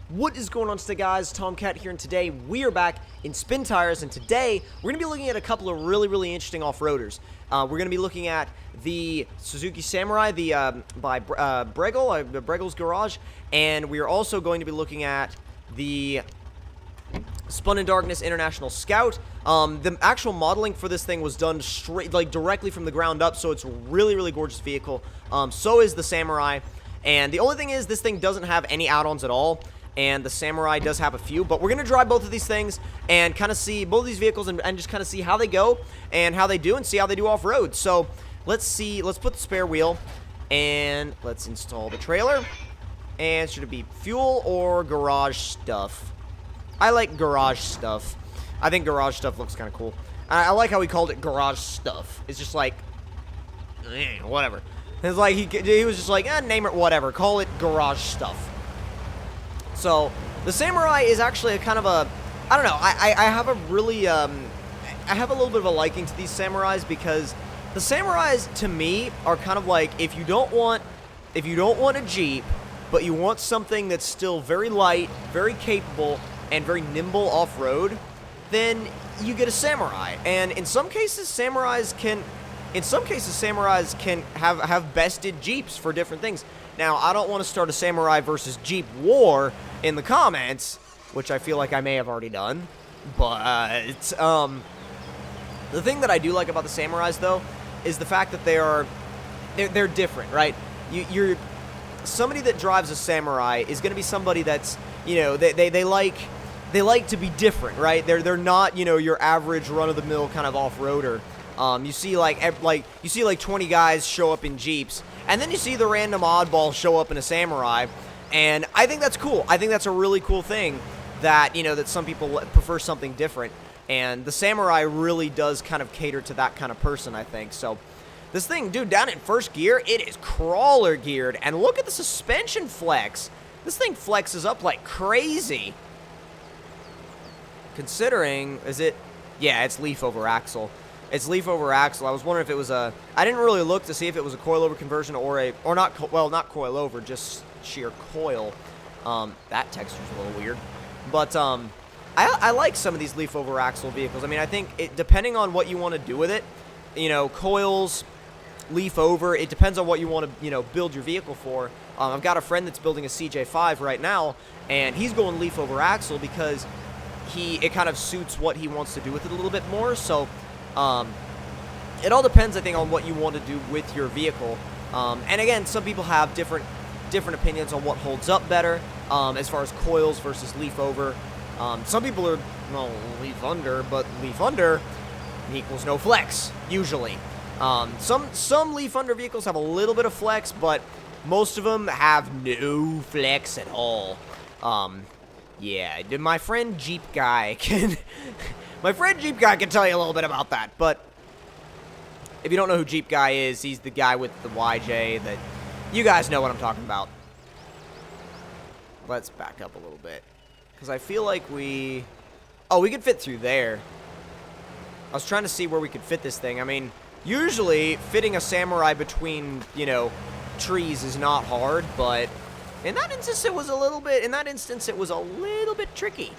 What is going on today, guys? Tomcat here, and today we are back in Spin Tires, and today we're going to be looking at a couple of really interesting off-roaders. We're going to be looking at the Suzuki Samurai, by Bregel's Garage, and we are also going to be looking at the Spun in Darkness International Scout. The actual modeling for this thing was done straight, directly from the ground up, so it's a really gorgeous vehicle. So is the Samurai, and the only thing is this thing doesn't have any add-ons at all. And the Samurai does have a few, but we're going to drive both of these things and kind of see both of these vehicles and just kind of see how they go and how they do and see how they do off-road. So let's see. Let's put the spare wheel and let's install the trailer. And should it be fuel or garage stuff? I like garage stuff. I think garage stuff looks kind of cool. I like how he called it garage stuff. It's just like, whatever. It's like he was just like, name it whatever. Call it garage stuff. So, the Samurai is actually a kind of a, I don't know, I have a really, I have a little bit of a liking to these Samurais because the Samurais, to me, are kind of like, if you don't want a Jeep, but you want something that's still very light, very capable, and very nimble off-road, then you get a Samurai. And in some cases, Samurais can have bested Jeeps for different things. Now, I don't want to start a Samurai versus Jeep war in the comments, which I feel like I may have already done, but, the thing that I do like about the Samurais, though, is the fact that they're different, right? You're somebody that drives a Samurai is going to be somebody that's, you know, they like to be different, right? They're not, you know, your average run-of-the-mill kind of off-roader. You see like 20 guys show up in Jeeps, and then you see the random oddball show up in a Samurai, and I think that's cool. I think that's a really cool thing that, you know, that some people prefer something different, and the Samurai really does kind of cater to that kind of person, I think. So this thing, dude, down in first gear, it is crawler geared, and look at the suspension flex. This thing flexes up like crazy. Considering, yeah, it's leaf over axle. It's leaf over axle. I was wondering if it was I didn't really look to see if it was a coilover conversion or not coilover, just sheer coil. That texture's a little weird. But, I like some of these leaf over axle vehicles. I mean, I think depending on what you want to do with it, you know, coils, leaf over, it depends on what you want to, you know, build your vehicle for. I've got a friend that's building a CJ5 right now, and he's going leaf over axle because it kind of suits what he wants to do with it a little bit more. So, it all depends, I think, on what you want to do with your vehicle. And again, some people have different opinions on what holds up better, as far as coils versus leaf over. Some people are, well, leaf under, but leaf under equals no flex, usually. Some leaf under vehicles have a little bit of flex, but most of them have no flex at all. Yeah, my friend Jeep Guy can tell you a little bit about that, but if you don't know who Jeep Guy is, he's the guy with the YJ that, you guys know what I'm talking about. Let's back up a little bit, because I feel like we could fit through there. I was trying to see where we could fit this thing. I mean, usually fitting a Samurai between, you know, trees is not hard, but in that instance it was a little bit tricky.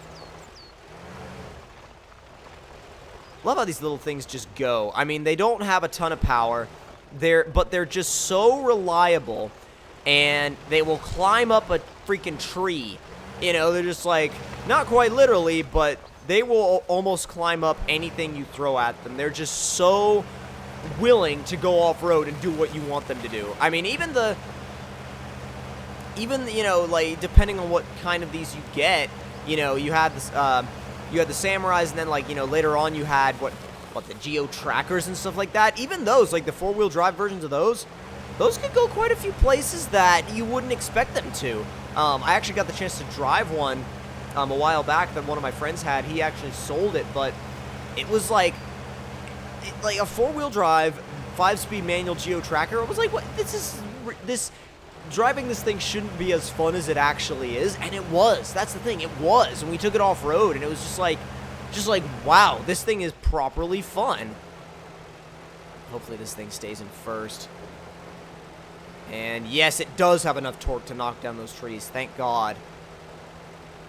Love how these little things just go. I mean, they don't have a ton of power, but they're just so reliable, and they will climb up a freaking tree. You know, they're just like, not quite literally, but they will almost climb up anything you throw at them. They're just so willing to go off-road and do what you want them to do. I mean, even you know, like, depending on what kind of these you get, you know, you had this, you had the Samurais, and then, like, you know, later on you had, the Geo Trackers and stuff like that. Even those, like, the four-wheel drive versions of those could go quite a few places that you wouldn't expect them to. I actually got the chance to drive one a while back that one of my friends had. He actually sold it, but it was like a four-wheel drive, 5-speed manual Geo Tracker. I was like, what? Driving this thing shouldn't be as fun as it actually is, and it was. That's the thing, it was. And we took it off-road, and it was just like, wow, this thing is properly fun. Hopefully this thing stays in first. And yes, it does have enough torque to knock down those trees, thank God.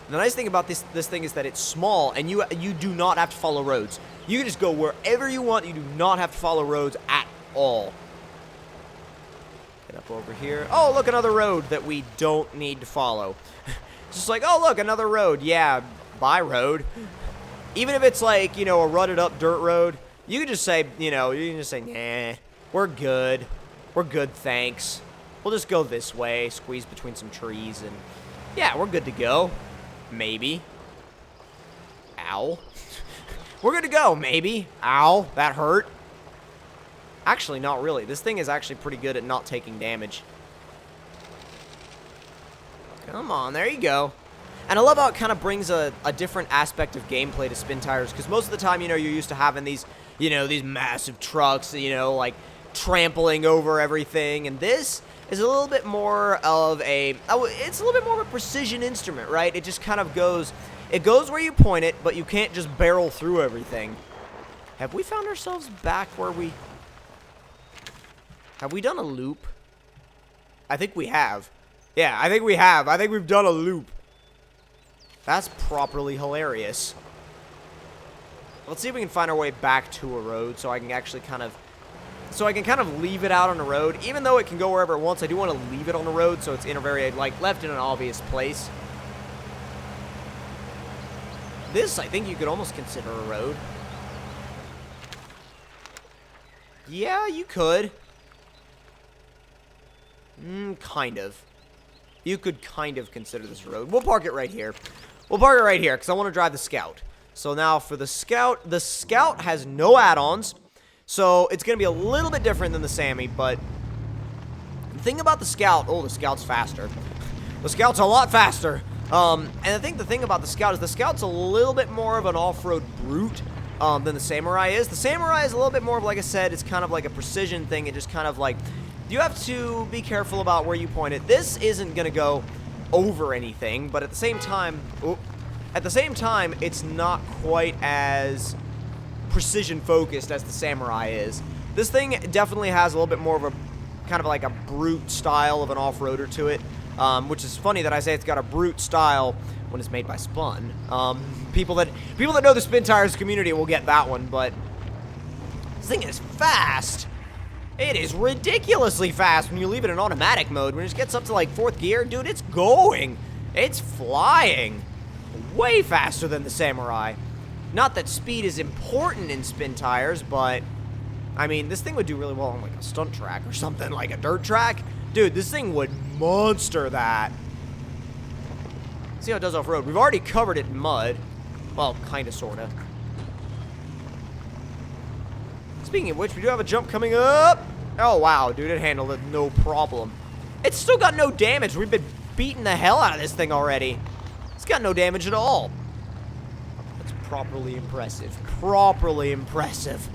The nice thing about this thing is that it's small, and you do not have to follow roads. You can just go wherever you want. You do not have to follow roads at all. Get up over here. Oh, look, another road that we don't need to follow. Just like, oh, look, another road. Yeah, bye, road. Even if it's like, you know, a rutted up dirt road, you can just say, you know, you can just say, nah, we're good. We're good, thanks. We'll just go this way, squeeze between some trees, and yeah, we're good to go. Maybe. Ow. We're good to go, maybe. Ow, that hurt. Actually, not really. This thing is actually pretty good at not taking damage. Come on, there you go. And I love how it kind of brings a different aspect of gameplay to Spin Tires, because most of the time, you know, you're used to having these, you know, these massive trucks, you know, like trampling over everything, and this is a little bit more of it's a little bit more of a precision instrument, right? It just kind of goes, it goes where you point it, but you can't just barrel through everything. Have we found ourselves back where we... Have we done a loop? I think we have. Yeah, I think we have. I think we've done a loop. That's properly hilarious. Let's see if we can find our way back to a road so I can actually kind of... So I can kind of leave it out on the road. Even though it can go wherever it wants, I do want to leave it on the road so it's in a very, like, left in an obvious place. This, I think you could almost consider a road. Yeah, you could. Kind of. You could kind of consider this a road. We'll park it right here. We'll park it right here because I want to drive the Scout. So now for the Scout has no add-ons. So it's going to be a little bit different than the Sammy, but the thing about the Scout, oh, the Scout's faster. The Scout's a lot faster. And I think the thing about the Scout is the Scout's a little bit more of an off-road brute than the Samurai is. The Samurai is a little bit more of, like I said, it's kind of like a precision thing. It just kind of like, you have to be careful about where you point it. This isn't going to go over anything, but at the same time, it's not quite as precision focused as the Samurai is. This thing definitely has a little bit more of a kind of like a brute style of an off-roader to it, which is funny that I say it's got a brute style when it's made by Spun. People that know the Spin Tires community will get that one, but this thing is fast. It is ridiculously fast when you leave it in automatic mode. When it gets up to like 4th gear, dude, it's going. It's flying. Way faster than the Samurai. Not that speed is important in Spin Tires, but I mean, this thing would do really well on like a stunt track or something, like a dirt track. Dude, this thing would monster that. See how it does off-road. We've already covered it in mud. Well, kind of, sort of. Speaking of which, we do have a jump coming up. Oh, wow, dude, it handled it no problem. It's still got no damage. We've been beating the hell out of this thing already. It's got no damage at all. That's properly impressive. Properly impressive.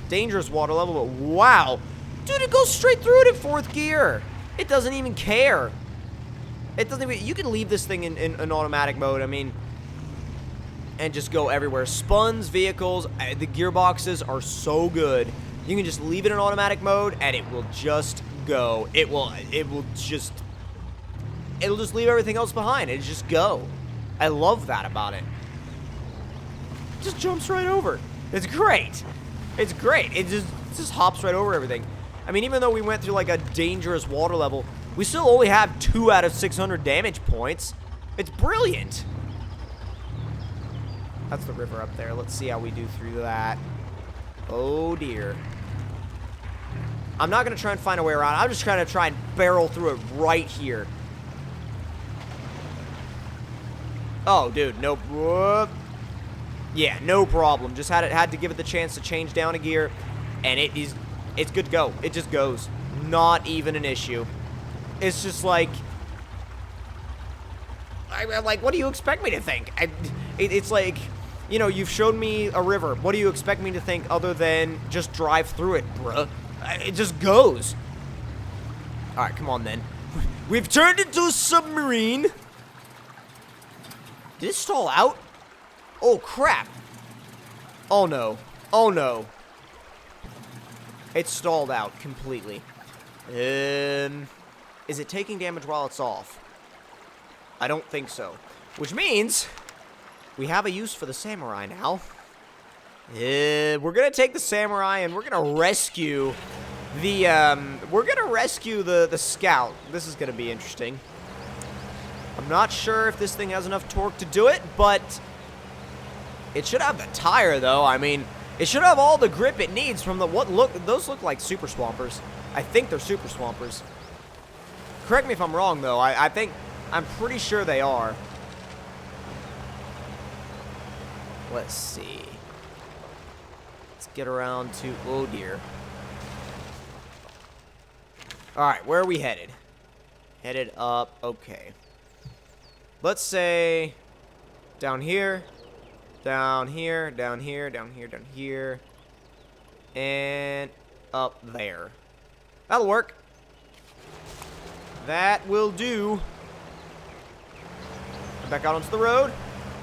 Dangerous water level, but wow. Dude, it goes straight through it in 4th gear. It doesn't even care. It doesn't even... You can leave this thing in automatic mode, I mean... And just go everywhere. Spuns, vehicles, the gearboxes are so good. You can just leave it in automatic mode, and it will just go. It'll just leave everything else behind. It'll just go. I love that about it. It just jumps right over. It's great. It's great. It just hops right over everything. I mean, even though we went through like a dangerous water level, we still only have 2 out of 600 damage points. It's brilliant. That's the river up there. Let's see how we do through that. Oh, dear. I'm not going to try and find a way around. I'm just trying to barrel through it right here. Oh, dude. Nope. Whoop. Yeah, no problem. Just had to give it the chance to change down a gear, and it's good to go. It just goes. Not even an issue. It's just like... I'm like, what do you expect me to think? It's like... You know, you've shown me a river. What do you expect me to think other than just drive through it, bruh? It just goes. Alright, come on then. We've turned into a submarine. Did it stall out? Oh, crap. Oh, no. Oh, no. It stalled out completely. Is it taking damage while it's off? I don't think so. Which means we have a use for the samurai now. We're gonna take the samurai and we're gonna rescue the the scout. This is gonna be interesting. I'm not sure if this thing has enough torque to do it, but it should have the tire though. I mean, it should have all the grip it needs from the those look like super swampers. I think they're super swampers. Correct me if I'm wrong though. I'm pretty sure they are. Let's see. Let's get around to, oh dear. Alright, where are we headed? Headed up, okay. Let's say down here, down here, down here, down here, down here, and up there. That'll work. That will do. Back out onto the road.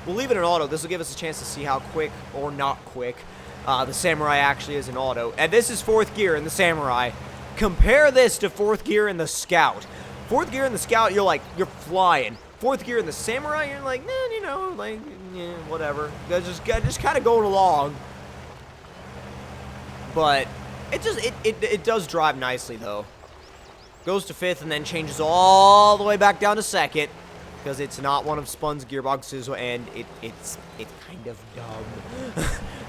We'll leave it in auto. This will give us a chance to see how quick, or not quick, the Samurai actually is in auto. And this is 4th gear in the Samurai. Compare this to 4th gear in the Scout. 4th gear in the Scout, you're flying. 4th gear in the Samurai, you're like, you know, like, yeah, whatever. Just kind of going along. But it does drive nicely, though. Goes to 5th and then changes all the way back down to 2nd. Because it's not one of Spun's gearboxes, and it's kind of dumb.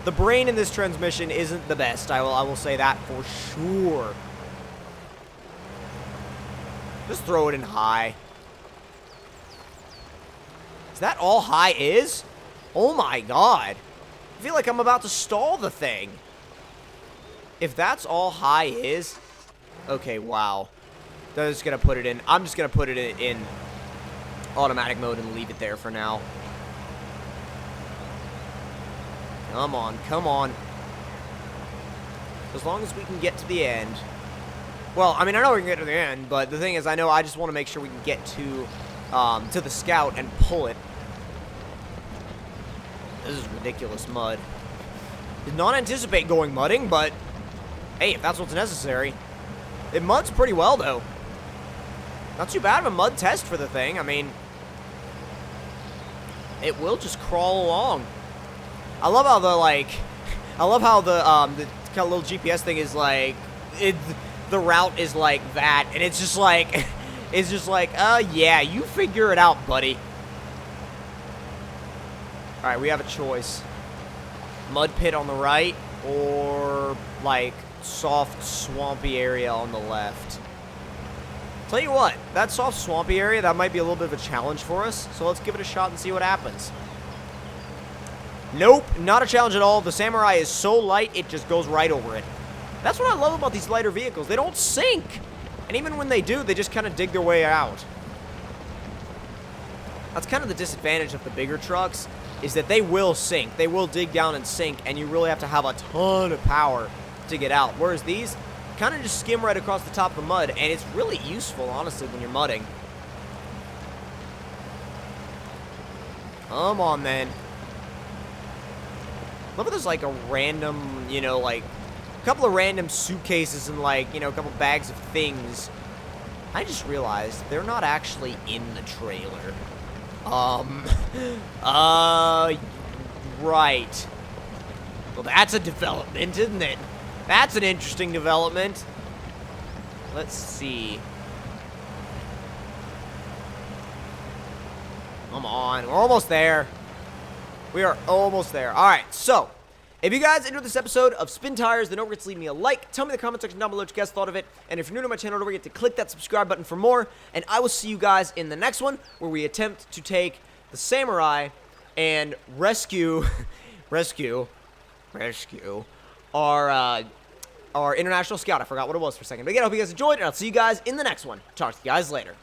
The brain in this transmission isn't the best. I will say that for sure. Just throw it in high. Is that all high is? Oh my god. I feel like I'm about to stall the thing. If that's all high is, okay, wow. I'm just gonna put it in automatic mode and leave it there for now. Come on, come on. As long as we can get to the end. Well, I mean, I know we can get to the end, but the thing is, I just want to make sure we can get to the Scout and pull it. This is ridiculous mud. Did not anticipate going mudding, but hey, if that's what's necessary. It muds pretty well, though. Not too bad of a mud test for the thing. I mean, it will just crawl along. I love how the kind of little GPS thing is like, the route is like that, and it's just like, yeah, you figure it out, buddy. All right, we have a choice: mud pit on the right, or like soft, swampy area on the left. Tell you what, that soft, swampy area, that might be a little bit of a challenge for us. So let's give it a shot and see what happens. Nope, not a challenge at all. The Samurai is so light, it just goes right over it. That's what I love about these lighter vehicles. They don't sink. And even when they do, they just kind of dig their way out. That's kind of the disadvantage of the bigger trucks, is that they will sink. They will dig down and sink, and you really have to have a ton of power to get out. Whereas these kind of just skim right across the top of the mud, and it's really useful, honestly, when you're mudding. Come on, then. Look at this, like, a random, you know, like, a couple of random suitcases and, like, you know, a couple bags of things. I just realized they're not actually in the trailer. Right. Well, that's a development, isn't it? That's an interesting development. Let's see. Come on. We're almost there. We are almost there. All right. So, if you guys enjoyed this episode of Spin Tires, then don't forget to leave me a like. Tell me in the comment section down below what you guys thought of it. And if you're new to my channel, don't forget to click that subscribe button for more. And I will see you guys in the next one, where we attempt to take the Samurai and rescue our International Scout. I forgot what it was for a second. But again, I hope you guys enjoyed, and I'll see you guys in the next one. Talk to you guys later.